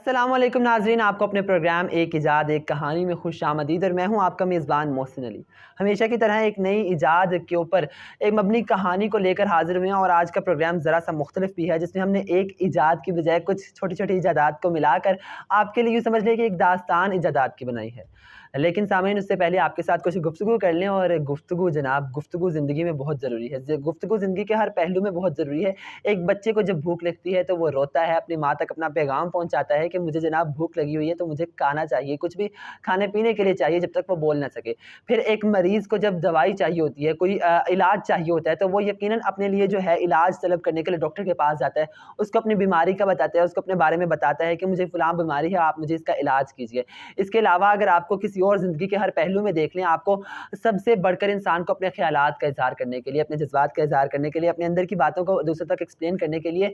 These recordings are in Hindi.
अस्सलाम वालेकुम नाज़रीन, आपको अपने प्रोग्राम एक इजाद एक कहानी में खुशामदीद। और मैं हूं आपका मेज़बान मोहसिन अली। हमेशा की तरह एक नई इजाद के ऊपर एक मबनी कहानी को लेकर हाज़िर हुए हैं। और आज का प्रोग्राम ज़रा सा मुख्तलिफ भी है, जिसमें हमने एक इजाद की बजाय कुछ छोटी-छोटी इजादात को मिलाकर आपके लिए यूँ समझ लें कि एक दास्तान इजादात की बनाई है। लेकिन सामईन, उससे पहले आपके साथ कुछ गुफ्तगू कर लें। और गुफ्तगू जनाब, गुफ्तगू ज़िंदगी में बहुत ज़रूरी है। गुफ्तगू ज़िंदगी के हर पहलू में बहुत ज़रूरी है। एक बच्चे को जब भूख लगती है तो वो रोता है, अपनी माँ तक अपना पैगाम पहुँचाता है कि मुझे जनाब भूख लगी हुई है, तो मुझे खाना चाहिए, कुछ भी खाने-पीने के लिए चाहिए, जब तक वो बोल ना सके। फिर एक मरीज़ को जब दवाई चाहिए होती है, कोई इलाज चाहिए होता है, तो वो यकीनन अपने लिए जो है इलाज तलब करने के लिए डॉक्टर के पास जाता है। उसको अपनी बीमारी का बताता है, उसको अपने बारे में बताता है कि मुझे फ़लाँ बीमारी है, आप मुझे इसका इलाज कीजिए। इसके अलावा अगर आपको किसी और ज़िंदगी के हर पहलू में देख लें, आपको सबसे बढ़कर इंसान को अपने ख़यालात का इज़हार करने के लिए, अपने जज़्बात का इज़हार करने के लिए, अपने अंदर की बातों को दूसरों तक एक्सप्लेन करने के लिए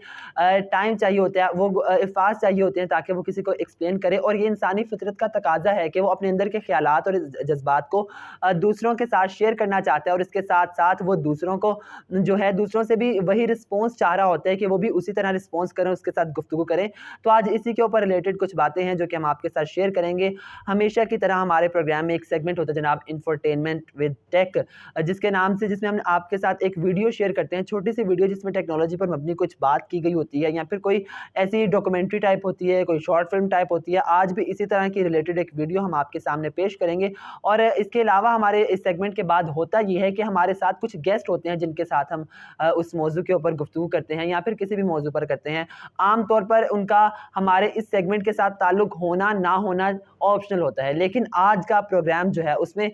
टाइम चाहिए होता है, वो अल्फ़ाज़ चाहिए होते हैं ताकि वो किसी को एक्सप्लेन करे। और ये इंसानी फ़ितरत का तकाज़ा है कि वो अपने अंदर के ख़यालात और जज़्बात को दूसरों के साथ शेयर करना चाहता है। और इसके साथ-साथ वो दूसरों को जो है, दूसरों से भी वही रिस्पॉन्स चाह रहा होता है कि वो भी उसी तरह रिस्पॉन्स करें, उसके साथ गुफ्तगू करें। तो आज इसी के ऊपर रिलेटेड कुछ बातें हैं जो कि हम आपके साथ शेयर करेंगे। हमेशा की तरह हमारे प्रोग्राम में एक सेगमेंट होता है जनाब, इंफोटेनमेंट विद टेक, जिसके नाम से, जिसमें हम आपके साथ एक वीडियो शेयर करते हैं, छोटी सी वीडियो जिसमें टेक्नोलॉजी पर मबनी कुछ बात की गई होती है, या फिर कोई ऐसी डॉक्यूमेंट्री टाइप होती है, कोई शॉर्ट फिल्म टाइप होती है। आज भी इसी तरह की रिलेटेड एक वीडियो हम आपके सामने पेश करेंगे। और इसके अलावा हमारे इस सेगमेंट के बाद होता ये है कि हमारे साथ कुछ गेस्ट होते हैं जिनके साथ हम उस मौजू के ऊपर गुफ्तगू करते हैं, या फिर किसी भी मौजू पर करते हैं। आम तौर पर उनका हमारे इस सेगमेंट के साथ ताल्लुक होना ना होना ऑप्शनल होता है, लेकिन आज का प्रोग्राम जो है उसमें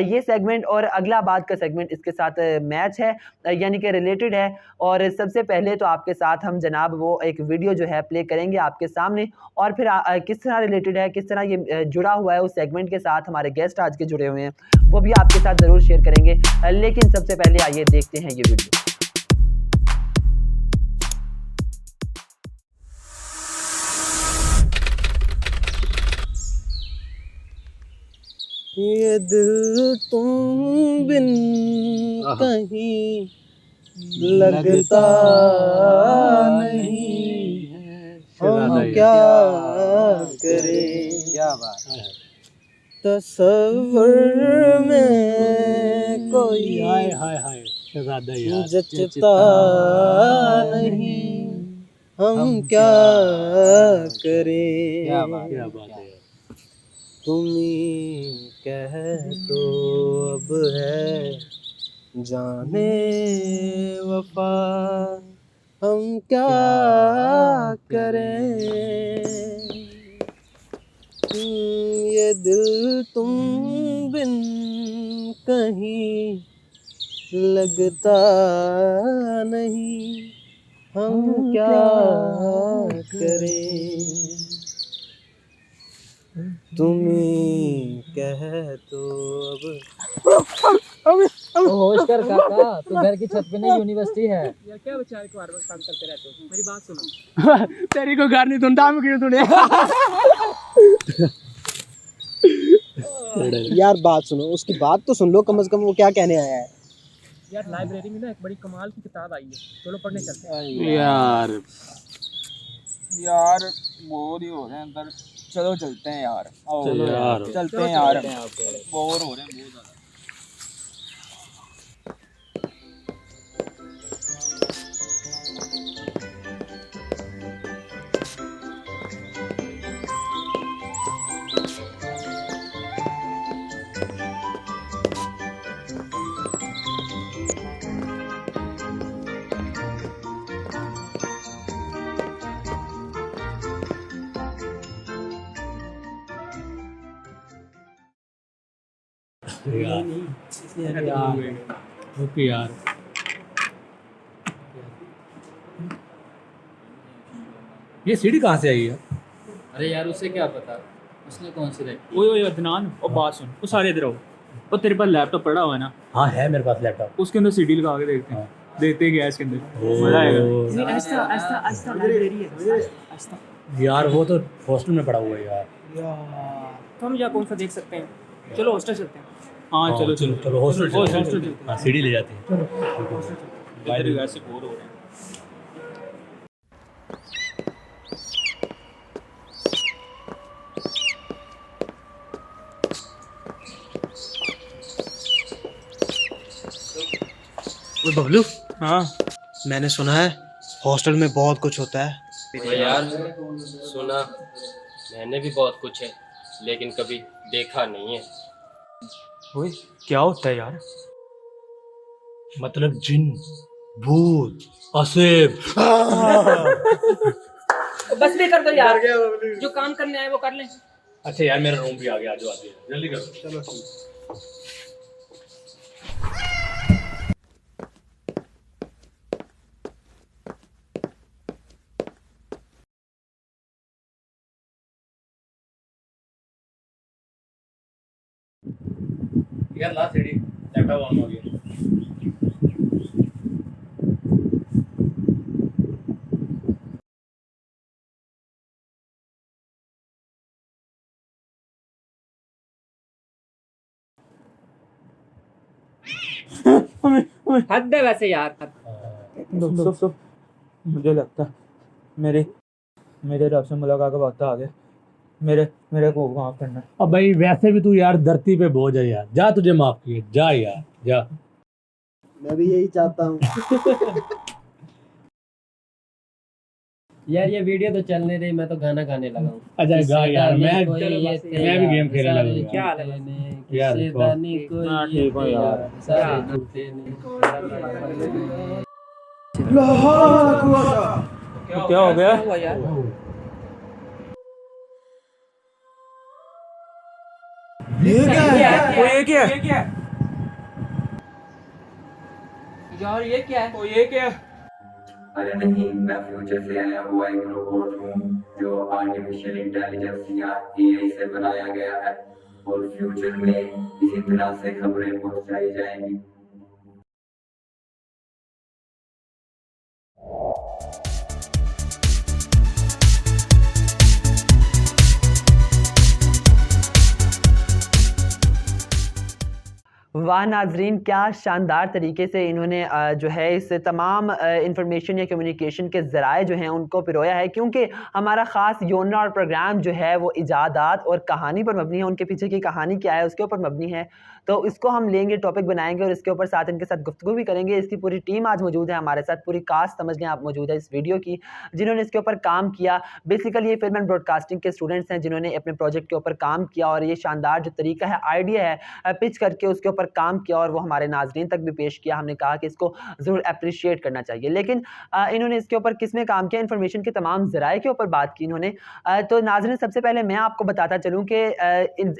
ये सेगमेंट और अगला बाद का सेगमेंट इसके साथ मैच है, यानी कि रिलेटेड है। और सबसे पहले तो आपके साथ हम जनाब वो एक वीडियो जो है प्ले करेंगे आपके सामने, और फिर किस तरह रिलेटेड है, किस तरह ये जुड़ा हुआ है उस सेगमेंट के साथ, हमारे गेस्ट आज के जुड़े हुए हैं, वो भी आपके साथ ज़रूर शेयर करेंगे। लेकिन सबसे पहले आइए देखते हैं ये वीडियो। ये दिल तुम बिन कहीं लगता नहीं है, हम क्या करें। क्या बात है। तसव्वुर में कोई हाय हाय हाय शहजादा यार जचता नहीं, हम क्या करें। क्या बात है यार। तुम्ही कह तो अब है जाने वफा, हम क्या करें। ये दिल तुम बिन कहीं लगता नहीं, हम क्या करें। तुम्ही कह तो अब होश कर काका, तू घर की छत पे नहीं यूनिवर्सिटी है। यार क्या बेचारे को हर वक्त काम करते रहते हो। मेरी बात सुनो। तेरी को घर नहीं सुनता, हम क्यों सुने। यार बात सुनो, उसकी बात तो सुन लो कम से कम, वो क्या कहने आया है। यार लाइब्रेरी में ना एक बड़ी कमाल की किताब आई है, चलो पढ़ने चलते हैं। यार बोर ही हो रहे हैं अंदर, चलो चलते हैं यार। चलो यार चलते हैं यार, बोर हो रहे हैं बहुत ज़्यादा। ओके यार। ये सीढ़ी कहाँ से आई है? अरे यार उसे क्या पता, उसने कौन सी रखी। ओए ओए अदनान, और बात सुन, वो सारे इधर आओ। और तेरे पास लैपटॉप पड़ा हुआ है ना, हाँ है मेरे पास लैपटॉप। उसके अंदर सीडी लगा के देखते हैं, देखते हैं क्या है इसके अंदर, मजा आएगा। ऐसा लाइब्रेरी है, ऐसा। यार वो तो हॉस्टल में पड़ा हुआ है यार। तो हम जा कौन सा देख सकते हैं, चलो हॉस्टल चलते हैं। हाँ चलो चलो चलो हॉस्टल चलते हैं। हाँ सीढ़ी ले जाते हैं। इधर वैसे बोर हो रहे हैं। ओए बबलू, हाँ मैंने सुना है हॉस्टल में बहुत कुछ होता है। तो यार सुना मैंने भी बहुत कुछ है लेकिन कभी देखा नहीं है। ओए क्या होता है यार? मतलब जिन, भूत, असेब। बस भी कर दो यार, जो काम करने आए वो कर लें। अच्छा यार मेरा रूम भी आ गया, आज आते हैं जल्दी करो। चलो यार लास्ट सीढ़ी चैप्टर 1 हो गया। हद है वैसे यार। दोस्तों मुझे लगता है मेरे रब से मुलाकात का वक्त आ गया। मेरे को माफ करना। अब भाई वैसे भी तू यार धरती पे बोझ है यार, जा तुझे माफ किए, जा यार जा। मैं भी यही चाहता हूँ। यार ये वीडियो तो चलने दे, मैं तो गाना गाने लगा हूँ। अच्छा गा यार, मैं मैं भी गेम खेलने लगा हूँ। क्या हाल है यार हाँ, ठीक हो यार। क्या हो गया? ये क्या है? यार ये क्या है? ओ ये क्या है? अरे नहीं, मैं फ्यूचर से आया हुआ एक रोबोट हूँ जो आर्टिफिशियल इंटेलिजेंस या एआई से बनाया गया है और फ्यूचर में इसी तरह से खबरें पहुंचाई जाएंगी। वाह नाजरीन, क्या शानदार तरीके से इन्होंने जो है इस तमाम इंफॉर्मेशन या कम्युनिकेशन के ज़राए जो हैं उनको पिरोया है, क्योंकि हमारा ख़ास योजना और प्रोग्राम जो है वो इजादात और कहानी पर मबनी है। उनके पीछे की कहानी क्या है उसके ऊपर मबनी है, तो इसको हम लेंगे, टॉपिक बनाएंगे और इसके ऊपर साथ इनके साथ गुफ्तगू भी करेंगे। इसकी पूरी टीम आज मौजूद है हमारे साथ, पूरी कास्ट समझ लें आप मौजूद है इस वीडियो की, जिन्होंने इसके ऊपर काम किया। बेसिकली ये फिल्म एंड ब्रॉडकास्टिंग के स्टूडेंट्स हैं जिन्होंने अपने प्रोजेक्ट के ऊपर काम किया और ये शानदार जो तरीका है, आइडिया है, पिच करके उसके ऊपर काम किया और वो हमारे नाज़रीन तक भी पेश किया। हमने कहा कि इसको ज़रूर अप्रिशिएट करना चाहिए। लेकिन इन्होंने इसके ऊपर किस में काम किया, इन्फॉर्मेशन के तमाम ज़राए के ऊपर बात की इन्होंने। तो नाज़रीन सबसे पहले मैं आपको बताता चलूँ कि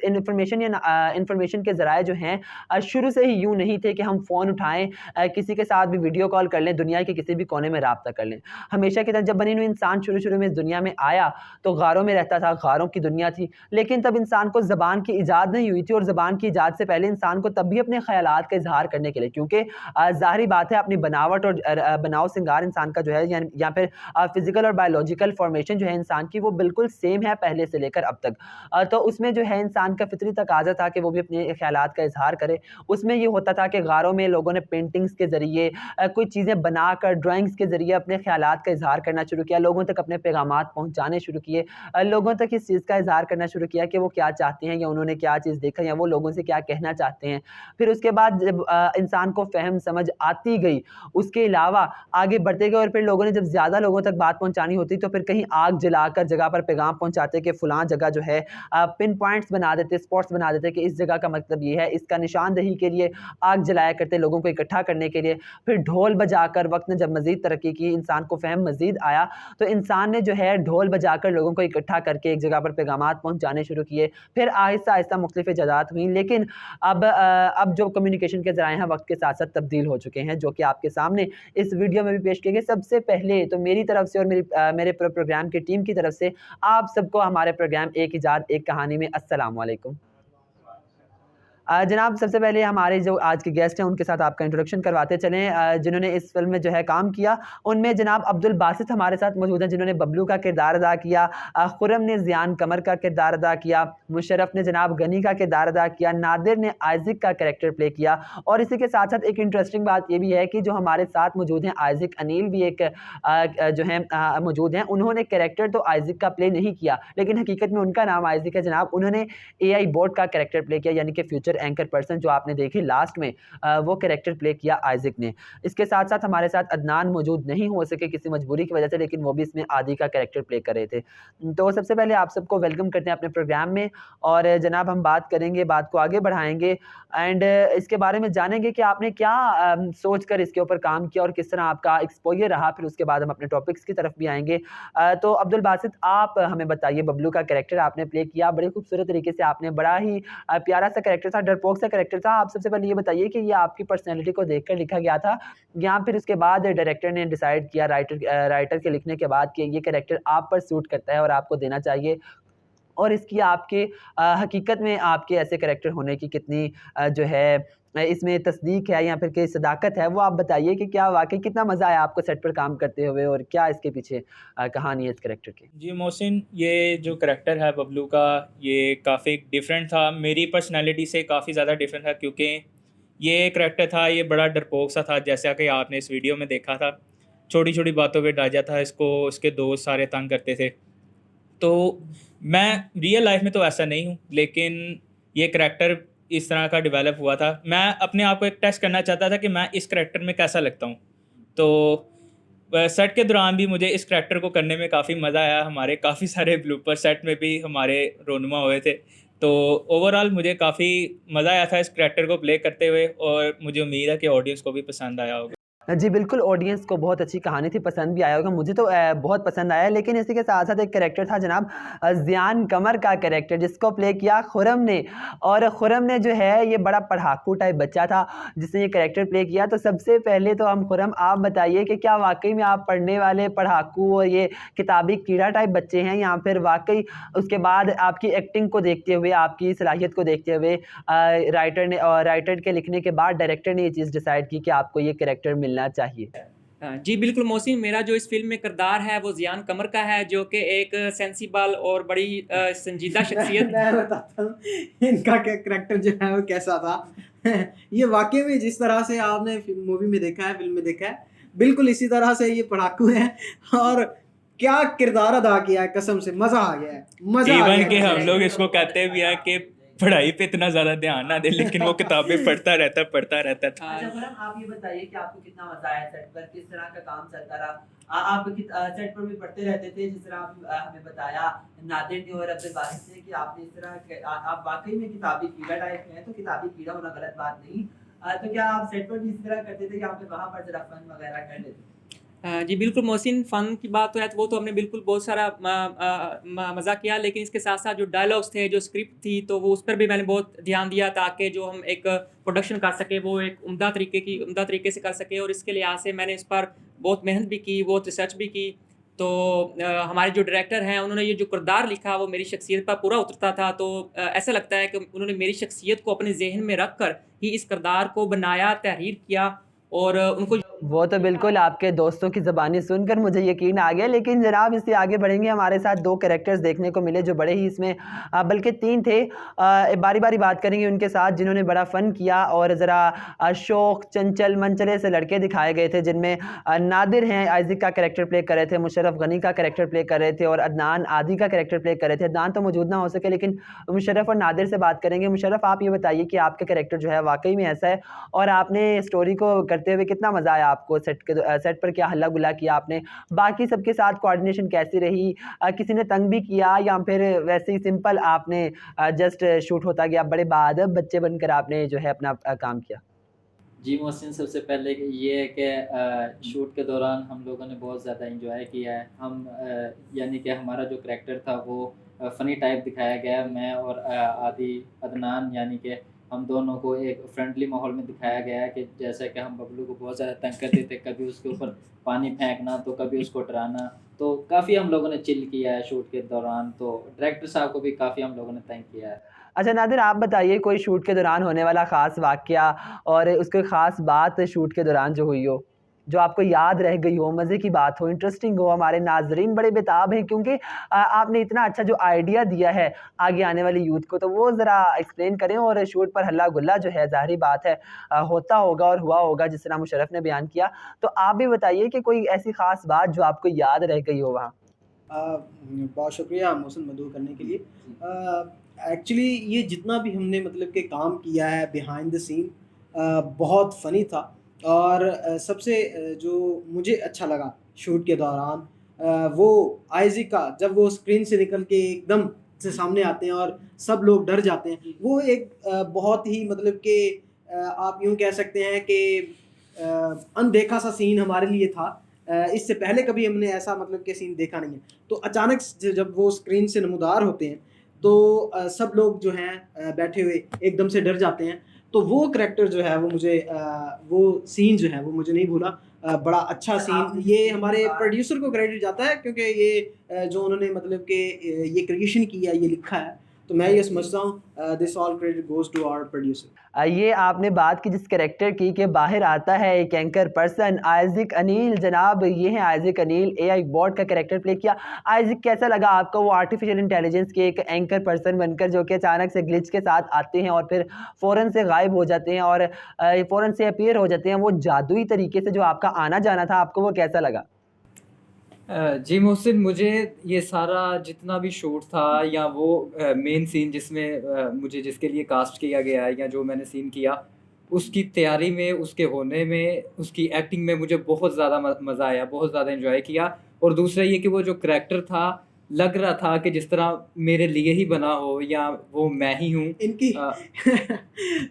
इन्फॉर्मेशन के ज़राए जो हैं शुरू से ही यूँ नहीं थे कि हम फ़ोन उठाएँ, किसी के साथ भी वीडियो कॉल कर लें, दुनिया के किसी भी कोने में राब्ता कर लें। हमेशा की तरह जब बनी हुई इंसान शुरू में इस दुनिया में आया तो गारों में रहता था, गारों की दुनिया थी। लेकिन तब इंसान को ज़बान की इजाद नहीं हुई थी और ज़बान की इजाद से पहले इंसान को तब भी अपने ख़यालात का इज़हार करने के लिए, क्योंकि ज़ाहिरी बात है अपनी बनावट और बनाव सिंगार इंसान का जो है या फिर फिज़िकल और बायोलॉजिकल फॉर्मेशन जो है इंसान की वो बिल्कुल सेम है पहले से लेकर अब तक। तो उसमें जो है इंसान का फितरी तकाज़ा था कि वो भी अपने ख़यालात का इज़हार करे। उसमें ये होता था कि गारों में लोगों ने पेंटिंग्स के ज़रिए कोई चीज़ें बनाकर ड्राइंग्स के ज़रिए अपने ख़यालात का इज़हार करना शुरू किया, लोगों तक अपने पैगामात पहुँचाने शुरू किए, लोगों तक इस चीज़ का इज़हार करना शुरू किया कि वो क्या चाहते हैं या उन्होंने क्या चीज़ देखा या वो लोगों से क्या कहना चाहते हैं। फिर उसके बाद जब इंसान को फ़हम समझ आती गई, उसके अलावा आगे बढ़ते गए और फिर लोगों ने जब ज़्यादा लोगों तक बात पहुँचानी होती तो फिर कहीं आग जलाकर जगह पर पैगाम पहुँचाते कि फ़लाँ जगह जो है पिन पॉइंट्स बना देते, स्पॉट्स बना देते कि इस जगह का मतलब ये है। इसका निशानदही के लिए आग जलाया करते लोगों को इकट्ठा करने के लिए। फिर ढोल बजाकर वक्त ने जब मज़ीद तरक्की की, इंसान को फ़हम मज़ीद आया तो इंसान ने जो है ढोल बजाकर लोगों को इकट्ठा करके एक जगह पर पैगामात पहुँचाने शुरू किए। फिर आहिस्ता आहिस्ता मुख्तलिफ़ इजादात हुई, लेकिन अब जो कम्युनिकेशन के ज़राए हैं वक्त के साथ साथ तब्दील हो चुके हैं, जो कि आपके सामने इस वीडियो में भी पेश किए गए। सबसे पहले तो मेरी तरफ से और मेरे प्रोग्राम की टीम की तरफ से आप सबको हमारे प्रोग्राम एक इजाद एक कहानी में अस्सलाम वालेकुम। जनाब सबसे पहले हमारे जो आज के गेस्ट हैं उनके साथ आपका इंट्रोडक्शन करवाते चलें, जिन्होंने इस फिल्म में जो है काम किया। उनमें जनाब अब्दुल बासित हमारे साथ मौजूद हैं जिन्होंने बबलू का किरदार अदा किया, खुरम ने ज़ियान कमर का किरदार अदा किया, मुशर्रफ ने जनाब गनी का किरदार अदा किया, नादिर ने आइज़िक का कैरेक्टर प्ले किया। और इसी के साथ साथ एक इंटरेस्टिंग बात ये भी है कि जो हमारे साथ मौजूद हैं आइज़िक अनिल भी एक जो है मौजूद हैं। उन्होंने कैरेक्टर तो आइज़िक का प्ले नहीं किया लेकिन हकीकत में उनका नाम आइज़िक है जनाब। उन्होंने AI बोट का कैरेक्टर प्ले किया, यानी कि फ्यूचर नादिर एंकर पर्सन जो आपने देखी लास्ट में, वो कैरेक्टर प्ले किया आइज़िक ने। इसके साथ-साथ हमारे साथ अदनान मौजूद नहीं हो सके किसी मजबूरी की वजह से, लेकिन वो भी इसमें आदि का कैरेक्टर प्ले कर रहे थे। तो सबसे पहले आप सबको वेलकम करते हैं अपने प्रोग्राम में, और जनाब हम बात करेंगे, बात को आगे बढ़ाएँगे एंड इसके बारे में जानेंगे कि आपने क्या सोच कर इसके ऊपर काम किया और किस तरह आपका एक्सपोज़र रहा। फिर उसके बाद हम अपने टॉपिक्स की तरफ भी आएँगे। तो अब्दुल बासित, आप हमें बताइए, बबलू का कैरेक्टर आपने प्ले किया, बड़े खूबसूरत तरीके से आपने, बड़ा ही प्यारा सा कैरेक्टर था, डरपोक सा कैरेक्टर था। आप सबसे पहले ये बताइए कि ये आपकी पर्सनैलिटी को देखकर लिखा गया था या फिर उसके बाद डायरेक्टर ने डिसाइड किया राइटर के लिखने के बाद कि ये कैरेक्टर आप पर सूट करता है और आपको देना चाहिए, और इसकी आपके हकीकत में आपके ऐसे कैरेक्टर होने की कितनी जो है इसमें तस्दीक है या फिर कोई सदाकत है, वो आप बताइए कि क्या वाक़ई कितना मज़ा आया आपको सेट पर काम करते हुए और क्या इसके पीछे कहानी है इस कैरेक्टर की? जी मोहसिन, ये जो करैक्टर है बबलू का, ये काफ़ी डिफरेंट था, मेरी पर्सनैलिटी से काफ़ी ज़्यादा डिफरेंट था, क्योंकि ये करैक्टर था, ये बड़ा डरपोक सा था, जैसा कि आपने इस वीडियो में देखा था। छोटी छोटी बातों पे डाजा था इसको, उसके दोस्त सारे तंग करते थे। तो मैं रियल लाइफ में तो ऐसा नहीं हूँ, लेकिन ये करैक्टर इस तरह का डेवलप हुआ था। मैं अपने आप को एक टेस्ट करना चाहता था कि मैं इस करैक्टर में कैसा लगता हूँ। तो सेट के दौरान भी मुझे इस करैक्टर को करने में काफ़ी मज़ा आया। हमारे काफ़ी सारे ब्लूपर सेट में भी हमारे रोनुमा हुए थे। तो ओवरऑल मुझे काफ़ी मज़ा आया था इस करैक्टर को प्ले करते हुए, और मुझे उम्मीद है कि ऑडियंस को भी पसंद आया होगा। जी बिल्कुल, ऑडियंस को बहुत अच्छी कहानी थी, पसंद भी आया होगा, मुझे तो बहुत पसंद आया। लेकिन इसी के साथ-साथ एक कैरेक्टर था जनाब ज़ियान कमर का कैरेक्टर, जिसको प्ले किया खुर्रम ने, और खुर्रम ने जो है ये बड़ा पढ़ाकू टाइप बच्चा था जिसने ये कैरेक्टर प्ले किया। तो सबसे पहले तो हम खुर्रम, आप बताइए कि क्या वाक़ई में आप पढ़ने वाले पढ़ाकू और ये किताबी कीड़ा टाइप बच्चे हैं, या फिर वाक़ई उसके बाद आपकी एक्टिंग को देखते हुए, आपकी सलाहियत को देखते हुए राइटर के लिखने के बाद डायरेक्टर ने ये चीज़ डिसाइड की कि आपको ये कैरेक्टर मिलना चाहिए? जी बिल्कुल मोहसिन, मेरा जो इस फ़िल्म में किरदार है वो ज़ियान कमर का है, जो कि एक सेंसिबल और बड़ी संजीदा शख्सियत। मैं बताता हूँ इनका कैरेक्टर जो है वो कैसा था। ये वाकई में जिस तरह से आपने मूवी में देखा है, फिल्म में देखा है, बिल्कुल इसी तरह से ये पढ़ाकू है, और क्या किरदार अदा किया है, कसम से मज़ा आ गया है, मज़ा आ इवन गया कि है। हम लोग इसको कहते भी हैं कि पढ़ाई पे इतना ज़्यादा ध्यान ना दे, लेकिन वो किताबें पढ़ता रहता था। अच्छा खुर्रम, आप ये बताइए कि आपको कितना मज़ा आया सेट पर, किस तरह का काम चलता रहा? आप सेट पर भी पढ़ते रहते थे, जिस तरह आप हमें बताया नादिर ने और अब्दुल बासित ने कि आपने इस तरह के आप वाक़ई में किताबी कीड़ा टाइप हैं, तो किताबी कीड़ा होना गलत बात नहीं। तो क्या आप सेट पर भी इस तरह करते थे या फिर वहाँ पर ज़रा फन वगैरह कर लेते थे? जी बिल्कुल मोहसिन, फ़न की बात तो है तो वो तो हमने बिल्कुल बहुत सारा मज़ा किया, लेकिन इसके साथ साथ जो डायलॉग्स थे, जो स्क्रिप्ट थी, तो वो उस पर भी मैंने बहुत ध्यान दिया ताकि जो हम एक प्रोडक्शन कर सके वो एक उम्दा तरीके से कर सके। और इसके लिहाज से मैंने इस पर बहुत मेहनत भी की, बहुत रिसर्च भी की। तो हमारे जो डायरेक्टर हैं उन्होंने ये जो किरदार लिखा वो मेरी शख्सियत पर पूरा उतरता था। तो ऐसा लगता है कि उन्होंने मेरी शख्सियत को अपने जहन में रख कर ही इस किरदार को बनाया, तहरीर किया, और उनको वो तो बिल्कुल आपके दोस्तों की ज़बानी सुनकर मुझे यकीन आ गया। लेकिन जनाब इससे आगे बढ़ेंगे, हमारे साथ 2 कैरेक्टर्स देखने को मिले जो बड़े ही इसमें बल्कि 3 थे, बारी-बारी बात करेंगे उनके साथ जिन्होंने बड़ा फ़न किया और ज़रा शौक, चंचल, मनचले से लड़के दिखाए गए थे, जिनमें नादिर हैं, आइज़िक का कैरेक्टर प्ले कर रहे थे, मुशर्रफ गनी का कैरेक्टर प्ले कर रहे थे, और अदनान आदि का कैरेक्टर प्ले कर रहे थे। अदनान तो मौजूद ना हो सके, लेकिन मुशर्रफ और नादिर से बात करेंगे। मुशर्रफ, आप ये बताइए कि आपका कैरेक्टर जो है वाक़ई में ऐसा है, और आपने स्टोरी को करते हुए कितना मज़ा आया आपको? सेट पर क्या हल्ला गुल्ला किया आपने? बाकी सबके साथ कोऑर्डिनेशन कैसी रही? किसी ने तंग भी किया या फिर वैसे ही सिंपल आपने जस्ट शूट होता गया, बड़े बाअदब बच्चे बनकर आपने जो है अपना काम किया? जी मोहसिन, सबसे पहले ये है कि शूट के दौरान हम लोगों ने बहुत ज़्यादा एंजॉय किया है। हम यानी कि हमारा जो करैक्टर था वो फ़नी टाइप दिखाया गया। मैं और अदनान यानी कि हम दोनों को एक फ्रेंडली माहौल में दिखाया गया है, कि जैसे कि हम बबलू को बहुत ज़्यादा तंग करते थे, कभी उसके ऊपर पानी फेंकना तो कभी उसको डराना। तो काफ़ी हम लोगों ने चिल किया है शूट के दौरान। तो डायरेक्टर साहब को भी काफ़ी हम लोगों ने तंग किया है। अच्छा नादिर, आप बताइए कोई शूट के दौरान होने वाला ख़ास वाक़या और उसकी ख़ास बात शूट के दौरान जो हुई हो, जो आपको याद रह गई हो, मज़े की बात हो, इंटरेस्टिंग हो। हमारे नाज़रीन बड़े बेताब हैं, क्योंकि आपने इतना अच्छा जो आइडिया दिया है आगे आने वाली यूथ को, तो वो ज़रा एक्सप्लेन करें। और शूट पर हल्ला गुल्ला जो है ज़ाहिर बात है होता होगा और हुआ होगा, जिस तरह मुशर्रफ ने बयान किया। तो आप भी बताइए कि कोई ऐसी ख़ास बात जो आपको याद रह गई हो वहाँ? बहुत शुक्रिया मोहसिन मदऊ करने के लिए। एक्चुअली ये जितना भी हमने मतलब कि काम किया है बिहाइंड द सीन बहुत फ़नी था। और सबसे जो मुझे अच्छा लगा शूट के दौरान वो आइज़ैक का जब वो स्क्रीन से निकल के एकदम से सामने आते हैं और सब लोग डर जाते हैं। वो एक बहुत ही मतलब कि आप यूँ कह सकते हैं कि अनदेखा सा सीन हमारे लिए था। इससे पहले कभी हमने ऐसा मतलब कि सीन देखा नहीं है। तो अचानक से जब वो स्क्रीन से नमूदार होते हैं तो सब लोग जो हैं बैठे हुए एकदम से डर जाते हैं। तो वो करैक्टर जो है वो मुझे वो सीन जो है वो मुझे नहीं भूला। बड़ा अच्छा सीन, ये हमारे प्रोड्यूसर को क्रेडिट जाता है क्योंकि ये जो उन्होंने मतलब कि ये क्रिएशन किया, ये लिखा है। तो मैं ये समझता हूँ this all credit goes to our producer. ये आपने बात की जिस कैरेक्टर की कि बाहर आता है एक एंकर पर्सन आइज़ैक अनील, जनाब ये है आइज़ैक अनील, एआई बॉट का कैरेक्टर प्ले किया। आइज़ैक कैसा लगा आपको वो आर्टिफिशियल इंटेलिजेंस के एक एंकर पर्सन बनकर जो कि अचानक से ग्लिच के साथ आते हैं और फिर फ़ौरन से गायब हो जाते हैं और फ़ौरन से अपीयर हो जाते हैं। वो जादुई तरीके से जो आपका आना जाना था, आपको वो कैसा लगा? जी मोहसिन, मुझे ये सारा जितना भी शूट था या वो मेन सीन जिसमें मुझे जिसके लिए कास्ट किया गया है या जो मैंने सीन किया, उसकी तैयारी में, उसके होने में, उसकी एक्टिंग में मुझे बहुत ज़्यादा मज़ा आया, बहुत ज़्यादा एंजॉय किया। और दूसरा ये कि वो जो करैक्टर था, लग रहा था कि जिस तरह मेरे लिए ही बना हो या वो मैं ही हूँ। इनकी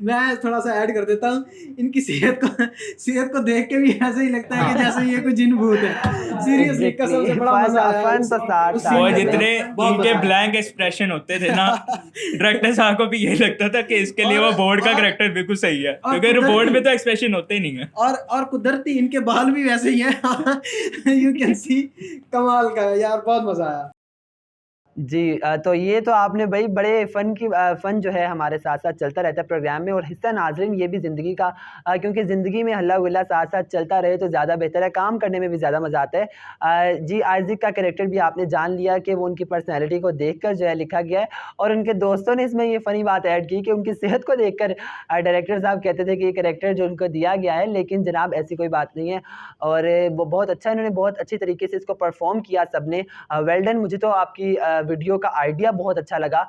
मैं थोड़ा-सा ऐड कर देता हूँ, इनकी सेहत को देख के भी ऐसा ही लगता है कि जैसे ये कोई जिन भूत है। सीरियसली कसम से बड़ा मज़ा आया। फन तो साथ उस था। scene वो में जितने बहुत इनके मज़ा आया। ब्लैंक एक्सप्रेशन होते थे ना, डायरेक्टर साहब को भी यही लगता था कि इसके लिए वो बोर्ड का कैरेक्टर बिल्कुल सही है, और क्योंकि कुदरती- बोर्ड में तो एक्सप्रेशन होते ही नहीं है। और कुदरती इनके बाल भी वैसे ही हैं। यू कैन सी, कमाल का है यार, बहुत मज़ा आया। जी तो ये तो आपने भाई बड़े फ़न जो है हमारे साथ-साथ चलता रहता है प्रोग्राम में और हिस्सा नाज़रीन ये भी ज़िंदगी का क्योंकि ज़िंदगी में हल्ला-गुल्ला साथ-साथ चलता रहे तो ज़्यादा बेहतर है, काम करने में भी ज़्यादा मज़ा आता है। जी आइज़ैक का कैरेक्टर भी आपने जान लिया कि वो उनकी पर्सनैलिटी को देखकर जो है लिखा गया है और उनके दोस्तों ने इसमें ये फ़नी बात ऐड की कि उनकी सेहत को देखकर डायरेक्टर साहब कहते थे कि ये कैरेक्टर जो उनको दिया गया है, लेकिन जनाब ऐसी कोई बात नहीं है और वो बहुत अच्छा इन्होंने बहुत अच्छी तरीके से इसको परफ़ॉर्म किया सबने। वेल डन, मुझे तो आपकी वीडियो का आइडिया बहुत अच्छा लगा।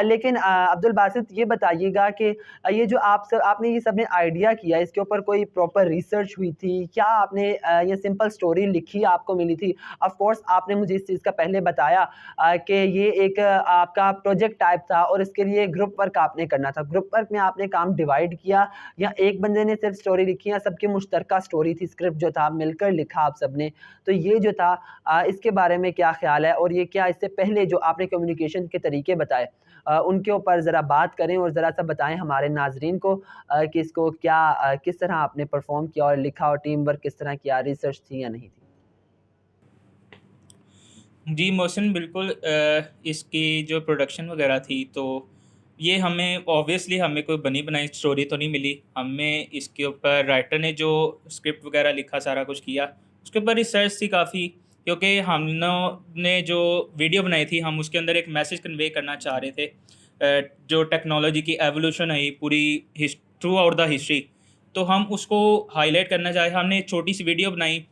लेकिन अब्दुल बासित ये बताइएगा कि ये जो आपने ये सबने आइडिया किया, इसके ऊपर कोई प्रॉपर रिसर्च हुई थी? क्या आपने ये सिंपल स्टोरी लिखी आपको मिली थी? ऑफ़ कोर्स आपने मुझे इस चीज़ का पहले बताया कि ये एक आपका प्रोजेक्ट टाइप था और इसके लिए ग्रुप वर्क आपने करना था। ग्रुप वर्क में आपने काम डिवाइड किया या एक बंदे ने सिर्फ़ स्टोरी लिखी या सबकी मुश्तरका स्टोरी थी, स्क्रिप्ट जो था मिलकर लिखा आप सबने? तो ये जो था इसके बारे में क्या ख़्याल है और ये क्या इससे पहले जो आपने कम्युनिकेशन के तरीके बताए उनके ऊपर ज़रा बात करें और ज़रा-सा बताएँ हमारे नाज़रीन को कि इसको किस तरह आपने परफ़ॉर्म किया और लिखा और टीम वर्क किस तरह किया, रिसर्च थी या नहीं थी? जी मोहसिन, बिल्कुल इसकी जो प्रोडक्शन वगैरह थी तो ये हमें ऑब्वियसली हमें कोई बनी बनाई स्टोरी तो नहीं मिली। हमें इसके ऊपर राइटर ने जो स्क्रिप्ट वगैरह लिखा, सारा कुछ किया, उसके ऊपर रिसर्च थी काफ़ी, क्योंकि ने जो वीडियो बनाई थी हम उसके अंदर एक मैसेज कन्वे करना चाह रहे थे। जो टेक्नोलॉजी की एवोल्यूशन है पूरी थ्रू आउट द हिस्ट्री, तो हम उसको हाईलाइट करना चाहे। हमने एक छोटी सी वीडियो बनाई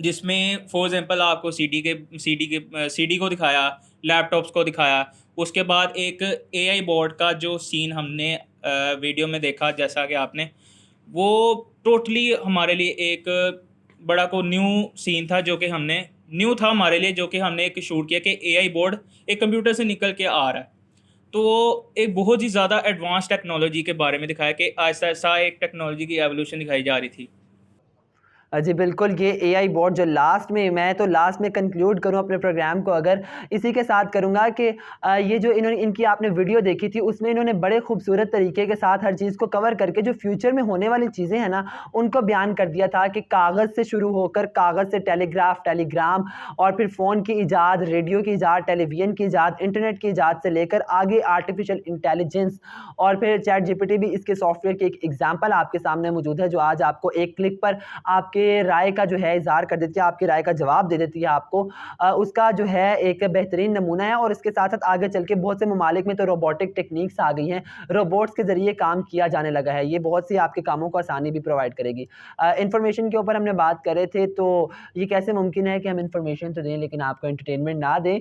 जिसमें फॉर एग्जांपल आपको सीडी को दिखाया, लैपटॉप्स को दिखाया। उसके बाद एक एआई बोर्ड का जो सीन हमने वीडियो में देखा, जैसा कि आपने, वो टोटली हमारे लिए एक बड़ा को न्यू सीन था, जो कि हमने न्यू था हमारे लिए, जो कि हमने एक शूट किया कि एआई बोर्ड एक कंप्यूटर से निकल के आ रहा है। तो एक बहुत ही ज़्यादा एडवांस टेक्नोलॉजी के बारे में दिखाया कि ऐसा एक टेक्नोलॉजी की एवोल्यूशन दिखाई जा रही थी। जी बिल्कुल, ये एआई बॉट जो मैं तो लास्ट में कंक्लूड करूँ अपने प्रोग्राम को अगर इसी के साथ करूँगा कि ये जो इनकी आपने वीडियो देखी थी उसमें इन्होंने बड़े खूबसूरत तरीके के साथ हर चीज़ को कवर करके जो फ्यूचर में होने वाली चीज़ें हैं ना, उनको बयान कर दिया था कि कागज़ से शुरू होकर कागज़ से टेलीग्राम और फिर फ़ोन की ईजाद, रेडियो की ईजाद, टेलीविज़न की ईजाद, इंटरनेट की ईजाद से लेकर आगे आर्टिफ़िशियल इंटेलिजेंस और फिर चैट जीपीटी भी इसके सॉफ्टवेयर की एक एग्ज़ाम्पल आपके सामने मौजूद है, जो आज आपको एक क्लिक पर आपके आपके राय का जो है इज़हार कर देती है, आपकी राय का जवाब दे देती है आपको, उसका जो है एक बेहतरीन नमूना है। और इसके साथ-साथ आगे चल के बहुत से ममालिक में तो रोबोटिक टेक्निक्स आ गई हैं, रोबोट्स के ज़रिए काम किया जाने लगा है। ये बहुत सी आपके कामों को आसानी भी प्रोवाइड करेगी। इन्फॉर्मेशन के ऊपर हमने बात कर रहे थे, तो ये कैसे मुमकिन है कि हम इन्फॉर्मेशन तो दें लेकिन आपको एंटरटेनमेंट ना दें।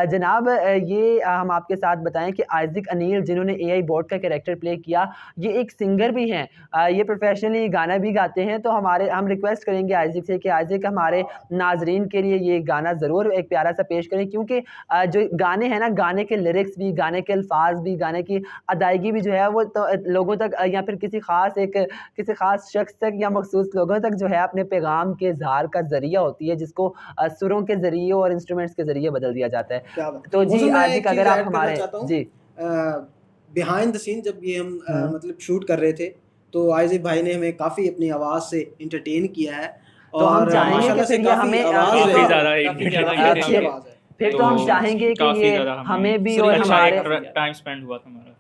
जनाब ये हम आपके साथ बताएँ कि आइज़िक अनील जिन्होंने एआई बॉट का कैरेक्टर प्ले किया, ये एक सिंगर भी हैं, ये प्रोफेशनली गाना भी गाते हैं। तो हम रिक्वेस्ट करेंगे आइज़िक से कि आइज़िक हमारे नाज़रीन के लिए ये गाना ज़रूर एक प्यारा सा पेश करें, क्योंकि जो गाने हैं ना, गाने के लिरिक्स भी, गाने के अल्फाज भी, गाने की अदायगी भी जो है वो तो लोगों तक या फिर किसी ख़ास शख्स तक या मखसूस लोगों तक जो है अपने पैगाम के इज़हार का ज़रिया होती है, जिसको सुरों के ज़रिए और इंस्ट्रूमेंट्स के ज़रिए बदल दिया जाता है। क्या बात। तो जी मौसम, मैं आइज़िक एक चीज़ अगर आप ऐड करना हमारे चाहता हूँ। जी। बिहाइंड द सीन जब ये हम मतलब शूट कर रहे थे, तो आइज़िक भाई ने हमें काफ़ी अपनी आवाज़ से एंटरटेन किया है। तो हम और चाहेंगे कि माशाल्लाह से फिर ये काफ़ी हमें आवाज़ काफ़ी है, ज़्यादा अच्छी फिर आवाज़ है। फिर तो हम चाहेंगे कि काफ़ी ये ज़्यादा हमें भी और अच्छा हमारे एक टाइम स्पेंड हुआ था हमारा।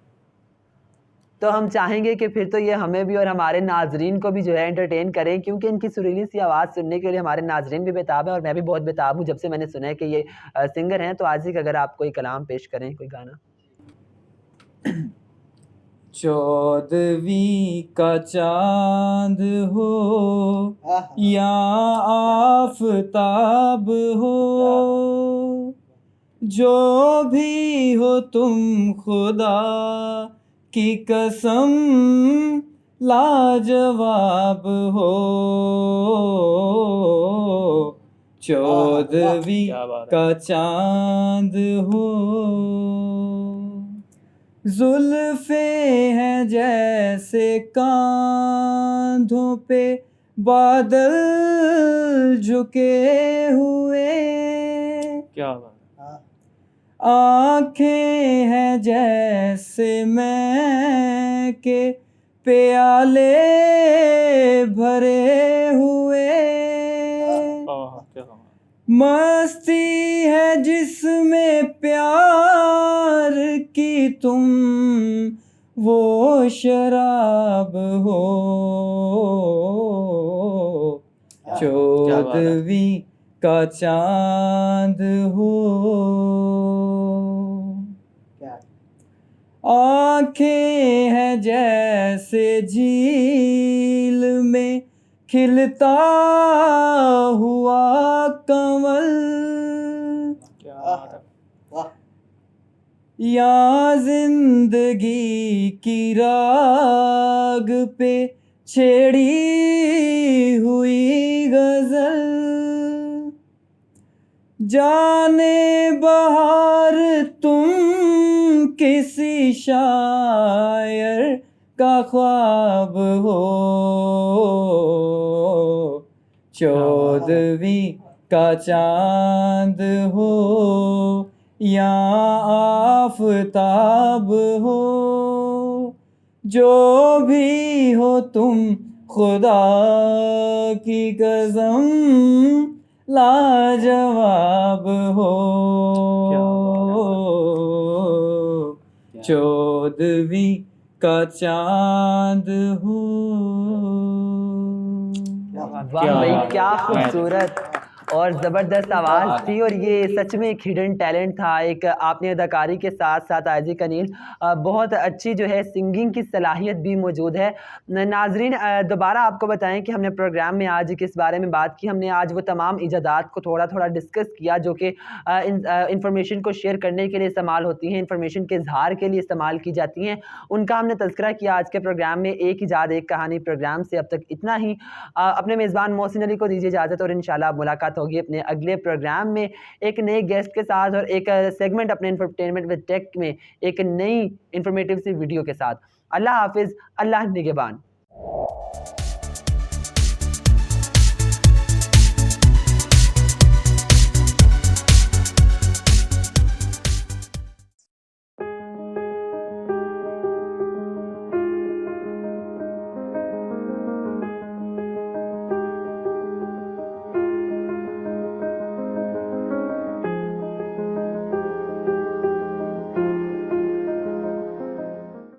तो हम चाहेंगे कि फिर तो ये हमें भी और हमारे नाज़रीन को भी जो है एंटरटेन करें, क्योंकि इनकी सुरीली सी आवाज़ सुनने के लिए हमारे नाज़रीन भी बेताब हैं और मैं भी बहुत बेताब हूँ जब से मैंने सुना है कि ये सिंगर हैं। तो आइज़िक अगर आप कोई कलाम पेश करें, कोई गाना। 14वीं का चाँद हो आहा। या आफ़ताब हो, जो भी हो तुम खुदा की कसम लाजवाब हो। 14वीं क्या बात है। का चाँद हो, जुल्फ़े हैं जैसे कांधों पे बादल झुके हुए, क्या बात है। आँखें हैं जैसे मैं के प्याले भरे हुए, क्या बात। मस्ती है जिसमें प्यार की तुम वो शराब हो। क्या बात है। 14वीं का चाँद हो, आँखें हैं जैसे झील में खिलता हुआ कमल, क्या बात है। या जिंदगी की राग पे छेड़ी हुई गजल, जाने बहार तुम किसी शायर का ख्वाब हो। 14वीं का चाँद हो या आफ़ताब हो, जो भी हो तुम खुदा की कसम लाजवाब हो। 14वीं का चाँद हो। वाह भाई, क्या खूबसूरत और ज़बरदस्त आवाज़ थी। और ये सच में एक हिडन टैलेंट था। एक आपने अदाकारी के साथ साथ आइज़िक अनील बहुत अच्छी जो है सिंगिंग की सलाहियत भी मौजूद है। नाज़रीन दोबारा आपको बताएं कि हमने प्रोग्राम में आज किस बारे में बात की। हमने आज वो तमाम इजादात को थोड़ा थोड़ा डिस्कस किया जो कि इंफॉर्मेशन को शेयर करने के लिए इस्तेमाल होती हैं, इंफॉर्मेशन के इजहार के लिए इस्तेमाल की जाती हैं, उनका हमने तज़किरा किया आज के प्रोग्राम में। एक इजाद एक कहानी प्रोग्राम से अब तक इतना ही। अपने मेज़बान मोहसिन अली को दीजिए इजाज़त और इंशाल्लाह मुलाकात होगी अपने अगले प्रोग्राम में एक नए गेस्ट के साथ और एक सेगमेंट अपने इंफरटेनमेंट विद टेक में एक नई इंफॉर्मेटिव सी वीडियो के साथ। अल्लाह हाफिज़, अल्लाह निगहबान।